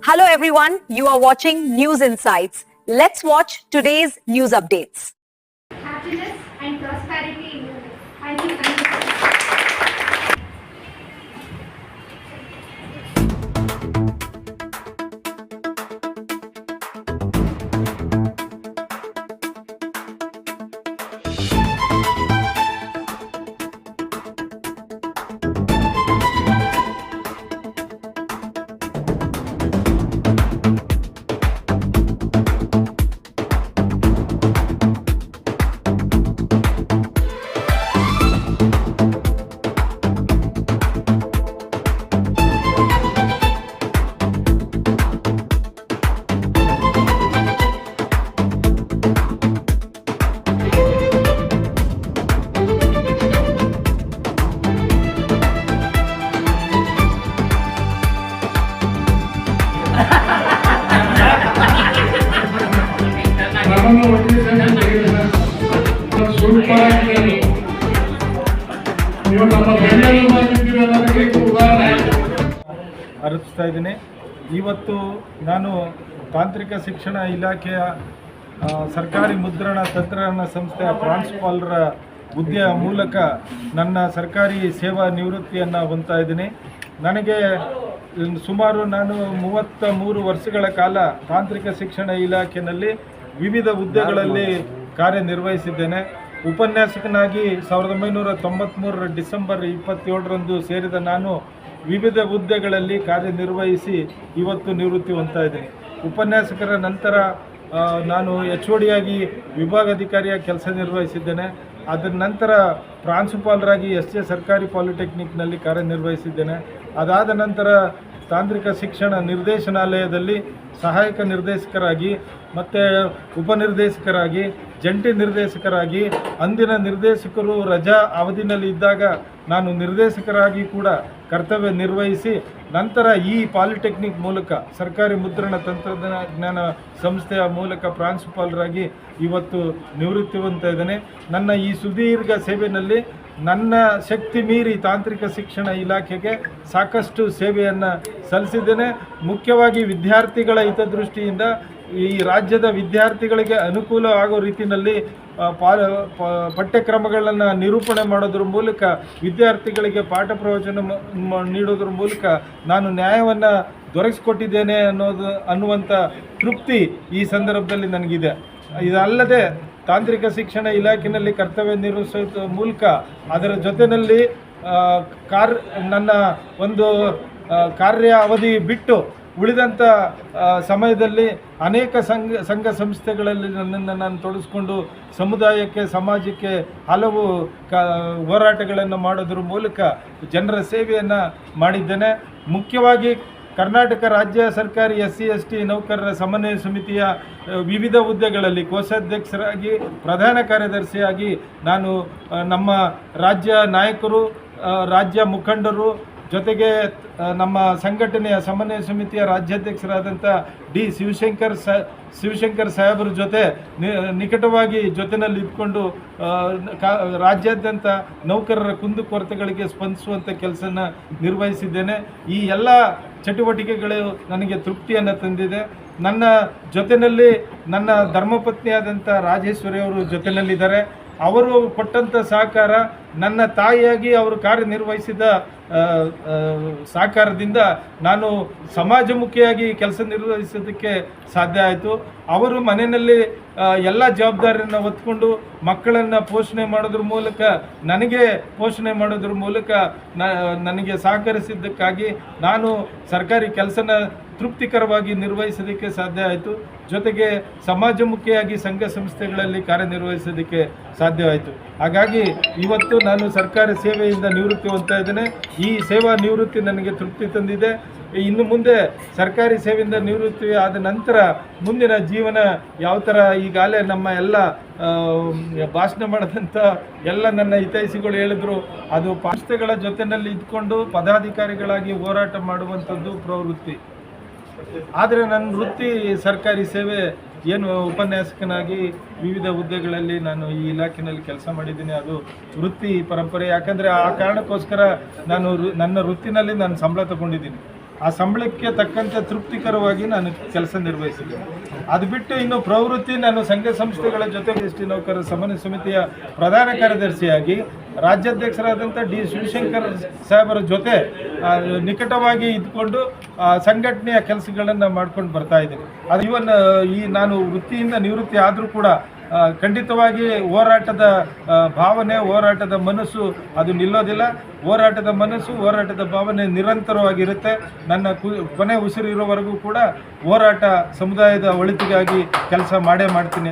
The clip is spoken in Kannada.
Hello everyone, you are watching News Insights. Let's watch today's news updates. Happiness and prosperity in your life. Thank you. ಅರ್ಪಿಸ್ತಾ ಇದ್ದೀನಿ. ಇವತ್ತು ನಾನು ತಾಂತ್ರಿಕ ಶಿಕ್ಷಣ ಇಲಾಖೆಯ ಸರ್ಕಾರಿ ಮುದ್ರಣ ತಂತ್ರಜ್ಞಾನ ಸಂಸ್ಥೆಯ ಪ್ರಾಂಶುಪಾಲರ ಹುದ್ದೆಯ ಮೂಲಕ ನನ್ನ ಸರ್ಕಾರಿ ಸೇವಾ ನಿವೃತ್ತಿಯನ್ನು ಹೊಂದ್ತಾ ಇದ್ದೀನಿ. ನನಗೆ ಸುಮಾರು ನಾನು 33 ವರ್ಷಗಳ ಕಾಲ ತಾಂತ್ರಿಕ ಶಿಕ್ಷಣ ಇಲಾಖೆಯಲ್ಲಿ ವಿವಿಧ ಹುದ್ದೆಗಳಲ್ಲಿ ಕಾರ್ಯನಿರ್ವಹಿಸಿದ್ದೇನೆ. ಉಪನ್ಯಾಸಕನಾಗಿ 1993 ಡಿಸೆಂಬರ್ 27ರಂದು ಸೇರಿದ ನಾನು ವಿವಿಧ ಹುದ್ದೆಗಳಲ್ಲಿ ಕಾರ್ಯನಿರ್ವಹಿಸಿ ಇವತ್ತು ನಿವೃತ್ತಿ ಹೊಂದ್ತಾ ಇದ್ದೀನಿ. ಉಪನ್ಯಾಸಕರ ನಂತರ ನಾನು HOD ಆಗಿ ವಿಭಾಗಾಧಿಕಾರಿಯಾಗಿ ಕೆಲಸ ನಿರ್ವಹಿಸಿದ್ದೇನೆ. ಅದರ ನಂತರ ಪ್ರಾಂಶುಪಾಲರಾಗಿ SJ ಸರ್ಕಾರಿ ಪಾಲಿಟೆಕ್ನಿಕ್ನಲ್ಲಿ ಕಾರ್ಯನಿರ್ವಹಿಸಿದ್ದೇನೆ. ಅದಾದ ನಂತರ ತಾಂತ್ರಿಕ ಶಿಕ್ಷಣ ನಿರ್ದೇಶನಾಲಯದಲ್ಲಿ ಸಹಾಯಕ ನಿರ್ದೇಶಕರಾಗಿ ಮತ್ತು ಉಪನಿರ್ದೇಶಕರಾಗಿ ಜಂಟಿ ನಿರ್ದೇಶಕರಾಗಿ ಅಂದಿನ ನಿರ್ದೇಶಕರು ರಜಾ ಅವಧಿನಲ್ಲಿ ಇದ್ದಾಗ ನಾನು ನಿರ್ದೇಶಕರಾಗಿ ಕೂಡ ಕರ್ತವ್ಯ ನಿರ್ವಹಿಸಿ ನಂತರ ಈ ಪಾಲಿಟೆಕ್ನಿಕ್ ಮೂಲಕ ಸರ್ಕಾರಿ ಮುದ್ರಣ ತಂತ್ರಜ್ಞಾನ ಸಂಸ್ಥೆಯ ಮೂಲಕ ಪ್ರಾಂಶುಪಾಲರಾಗಿ ಇವತ್ತು ನಿವೃತ್ತಿ ಹೊಂದ್ತಾ ಇದ್ದೇನೆ. ನನ್ನ ಈ ಸುದೀರ್ಘ ಸೇವೆಯಲ್ಲಿ ನನ್ನ ಶಕ್ತಿ ಮೀರಿ ತಾಂತ್ರಿಕ ಶಿಕ್ಷಣ ಇಲಾಖೆಗೆ ಸಾಕಷ್ಟು ಸೇವೆಯನ್ನು ಸಲ್ಲಿಸಿದ್ದೇನೆ. ಮುಖ್ಯವಾಗಿ ವಿದ್ಯಾರ್ಥಿಗಳ ಹಿತದೃಷ್ಟಿಯಿಂದ ಈ ರಾಜ್ಯದ ವಿದ್ಯಾರ್ಥಿಗಳಿಗೆ ಅನುಕೂಲ ಆಗೋ ರೀತಿಯಲ್ಲಿ ಪಠ್ಯಕ್ರಮಗಳನ್ನು ನಿರೂಪಣೆ ಮಾಡೋದ್ರ ಮೂಲಕ ವಿದ್ಯಾರ್ಥಿಗಳಿಗೆ ಪಾಠ ಪ್ರವಚನ ನೀಡೋದ್ರ ಮೂಲಕ ನಾನು ನ್ಯಾಯವನ್ನು ದೊರಕಿಸಿಕೊಟ್ಟಿದ್ದೇನೆ ಅನ್ನುವಂಥ ತೃಪ್ತಿ ಈ ಸಂದರ್ಭದಲ್ಲಿ ನನಗಿದೆ. ಇದಲ್ಲದೆ ತಾಂತ್ರಿಕ ಶಿಕ್ಷಣ ಇಲಾಖೆಯಲ್ಲಿ ಕರ್ತವ್ಯ ನಿರ್ವಹಿಸೋ ಮೂಲಕ ಅದರ ಜೊತೆಯಲ್ಲಿ ನನ್ನ ಒಂದು ಕಾರ್ಯ ಅವಧಿ ಬಿಟ್ಟು ಉಳಿದಂಥ ಸಮಯದಲ್ಲಿ ಅನೇಕ ಸಂಘ ಸಂಸ್ಥೆಗಳಲ್ಲಿ ನನ್ನನ್ನು ನಾನು ತೊಡಗಿಸ್ಕೊಂಡು ಸಮುದಾಯಕ್ಕೆ ಸಮಾಜಕ್ಕೆ ಹಲವು ಹೋರಾಟಗಳನ್ನು ಮಾಡೋದ್ರ ಮೂಲಕ ಜನರ ಸೇವೆಯನ್ನು ಮಾಡಿದ್ದೇನೆ. ಮುಖ್ಯವಾಗಿ ಕರ್ನಾಟಕ ರಾಜ್ಯ ಸರ್ಕಾರಿ SC ST ನೌಕರರ ಸಮನ್ವಯ ಸಮಿತಿಯ ವಿವಿಧ ಹುದ್ದೆಗಳಲ್ಲಿ ಕೋಶಾಧ್ಯಕ್ಷರಾಗಿ ಪ್ರಧಾನ ಕಾರ್ಯದರ್ಶಿಯಾಗಿ ನಾನು ನಮ್ಮ ರಾಜ್ಯ ನಾಯಕರು ರಾಜ್ಯ ಮುಖಂಡರು ಜೊತೆಗೆ ನಮ್ಮ ಸಂಘಟನೆಯ ಸಮನ್ವಯ ಸಮಿತಿಯ ರಾಜ್ಯಾಧ್ಯಕ್ಷರಾದಂಥ D ಶಿವಶಂಕರ್ ಸಾಹೇಬರ ಜೊತೆ ನಿಕಟವಾಗಿ ಜೊತೆಯಲ್ಲಿ ಇದ್ಕೊಂಡು ರಾಜ್ಯಾದ್ಯಂತ ನೌಕರರ ಕುಂದುಕೊರತೆಗಳಿಗೆ ಸ್ಪಂದಿಸುವಂಥ ಕೆಲಸನ ನಿರ್ವಹಿಸಿದ್ದೇನೆ. ಈ ಎಲ್ಲ ಚಟುವಟಿಕೆಗಳು ನನಗೆ ತೃಪ್ತಿಯನ್ನು ತಂದಿದೆ. ನನ್ನ ಜೊತೆಯಲ್ಲಿ ನನ್ನ ಧರ್ಮಪತ್ನಿಯಾದಂಥ ರಾಜೇಶ್ವರಿ ಅವರು ಜೊತೆಯಲ್ಲಿದ್ದಾರೆ. ಅವರು ಕೊಟ್ಟಂಥ ಸಹಕಾರ, ನನ್ನ ತಾಯಿಯಾಗಿ ಅವರು ಕಾರ್ಯನಿರ್ವಹಿಸಿದ ಸಹಕಾರದಿಂದ ನಾನು ಸಮಾಜಮುಖಿಯಾಗಿ ಕೆಲಸ ನಿರ್ವಹಿಸೋದಕ್ಕೆ ಸಾಧ್ಯ ಆಯಿತು. ಅವರು ಮನೆಯಲ್ಲಿ ಎಲ್ಲ ಜವಾಬ್ದಾರಿಯನ್ನು ಹೊತ್ಕೊಂಡು ಮಕ್ಕಳನ್ನು ಪೋಷಣೆ ಮಾಡೋದ್ರ ಮೂಲಕ ನನಗೆ ಪೋಷಣೆ ಮಾಡೋದ್ರ ಮೂಲಕ ನನಗೆ ಸಹಕರಿಸಿದ್ದಕ್ಕಾಗಿ ನಾನು ಸರ್ಕಾರಿ ಕೆಲಸನ ತೃಪ್ತಿಕರವಾಗಿ ನಿರ್ವಹಿಸೋದಕ್ಕೆ ಸಾಧ್ಯ ಆಯಿತು. ಜೊತೆಗೆ ಸಮಾಜಮುಖಿಯಾಗಿ ಸಂಘ ಸಂಸ್ಥೆಗಳಲ್ಲಿ ಕಾರ್ಯನಿರ್ವಹಿಸೋದಕ್ಕೆ ಸಾಧ್ಯವಾಯಿತು. ಹಾಗಾಗಿ ಇವತ್ತು ನಾನು ಸರ್ಕಾರಿ ಸೇವೆಯಿಂದ ನಿವೃತ್ತಿ ಹೊಂದ್ತಾ ಇದ್ದೇನೆ. ಈ ಸೇವಾ ನಿವೃತ್ತಿ ನನಗೆ ತೃಪ್ತಿ ತಂದಿದೆ. ಇನ್ನು ಮುಂದೆ ಸರ್ಕಾರಿ ಸೇವೆಯಿಂದ ನಿವೃತ್ತಿ ಆದ ನಂತರ ಮುಂದಿನ ಜೀವನ ಯಾವ ಥರ ಈಗಾಗಲೇ ನಮ್ಮ ಎಲ್ಲ ಭಾಷಣ ಮಾಡಿದಂಥ ಎಲ್ಲ ನನ್ನ ಹಿತೈಷಿಗಳು ಹೇಳಿದ್ರು, ಅದು ಸಂಸ್ಥೆಗಳ ಜೊತೆಯಲ್ಲಿ ಇದ್ಕೊಂಡು ಪದಾಧಿಕಾರಿಗಳಾಗಿ ಹೋರಾಟ ಮಾಡುವಂಥದ್ದು ಪ್ರವೃತ್ತಿ. ಆದರೆ ನನ್ನ ವೃತ್ತಿ ಸರ್ಕಾರಿ ಸೇವೆ ಏನು ಉಪನ್ಯಾಸಕನಾಗಿ ವಿವಿಧ ಹುದ್ದೆಗಳಲ್ಲಿ ನಾನು ಈ ಇಲಾಖೆಯಲ್ಲಿ ಕೆಲಸ ಮಾಡಿದ್ದೀನಿ. ಅದು ವೃತ್ತಿ ಪರಂಪರೆ. ಯಾಕಂದರೆ ಆ ಕಾರಣಕ್ಕೋಸ್ಕರ ನಾನು ನನ್ನ ವೃತ್ತಿನಲ್ಲಿ ನಾನು ಸಂಬಳ ತಗೊಂಡಿದ್ದೀನಿ. ಆ ಸಂಬಳಕ್ಕೆ ತಕ್ಕಂತೆ ತೃಪ್ತಿಕರವಾಗಿ ನಾನು ಕೆಲಸ ನಿರ್ವಹಿಸಿದ್ದೇನೆ. ಅದು ಬಿಟ್ಟು ಇನ್ನು ಪ್ರವೃತ್ತಿ ನಾನು ಸಂಘ ಸಂಸ್ಥೆಗಳ ಜೊತೆಗೆ ಎಸ್ ಟಿ ನೌಕರರ ಸಮನ್ವಯ ಸಮಿತಿಯ ಪ್ರಧಾನ ಕಾರ್ಯದರ್ಶಿಯಾಗಿ ರಾಜ್ಯಾಧ್ಯಕ್ಷರಾದಂಥ ಡಿ ಶಿವಶಂಕರ್ ಸಾಹೇಬರ ಜೊತೆ ನಿಕಟವಾಗಿ ಇದ್ಕೊಂಡು ಸಂಘಟನೆಯ ಕೆಲಸಗಳನ್ನು ಮಾಡ್ಕೊಂಡು ಬರ್ತಾ ಇದ್ದೀನಿ. ಅದು ಇವನ್ ಈ ನಾನು ವೃತ್ತಿಯಿಂದ ನಿವೃತ್ತಿ ಆದರೂ ಕೂಡ ಖಂಡಿತವಾಗಿ ಹೋರಾಟದ ಭಾವನೆ, ಹೋರಾಟದ ಮನಸ್ಸು ಅದು ನಿಲ್ಲೋದಿಲ್ಲ. ಹೋರಾಟದ ಮನಸ್ಸು, ಹೋರಾಟದ ಭಾವನೆ ನಿರಂತರವಾಗಿರುತ್ತೆ. ನನ್ನ ಕೊನೆ ಉಸಿರಿರೋವರೆಗೂ ಕೂಡ ಹೋರಾಟ ಸಮುದಾಯದ ಒಳಿತಿಗಾಗಿ ಕೆಲಸ ಮಾಡೇ ಮಾಡ್ತೀನಿ.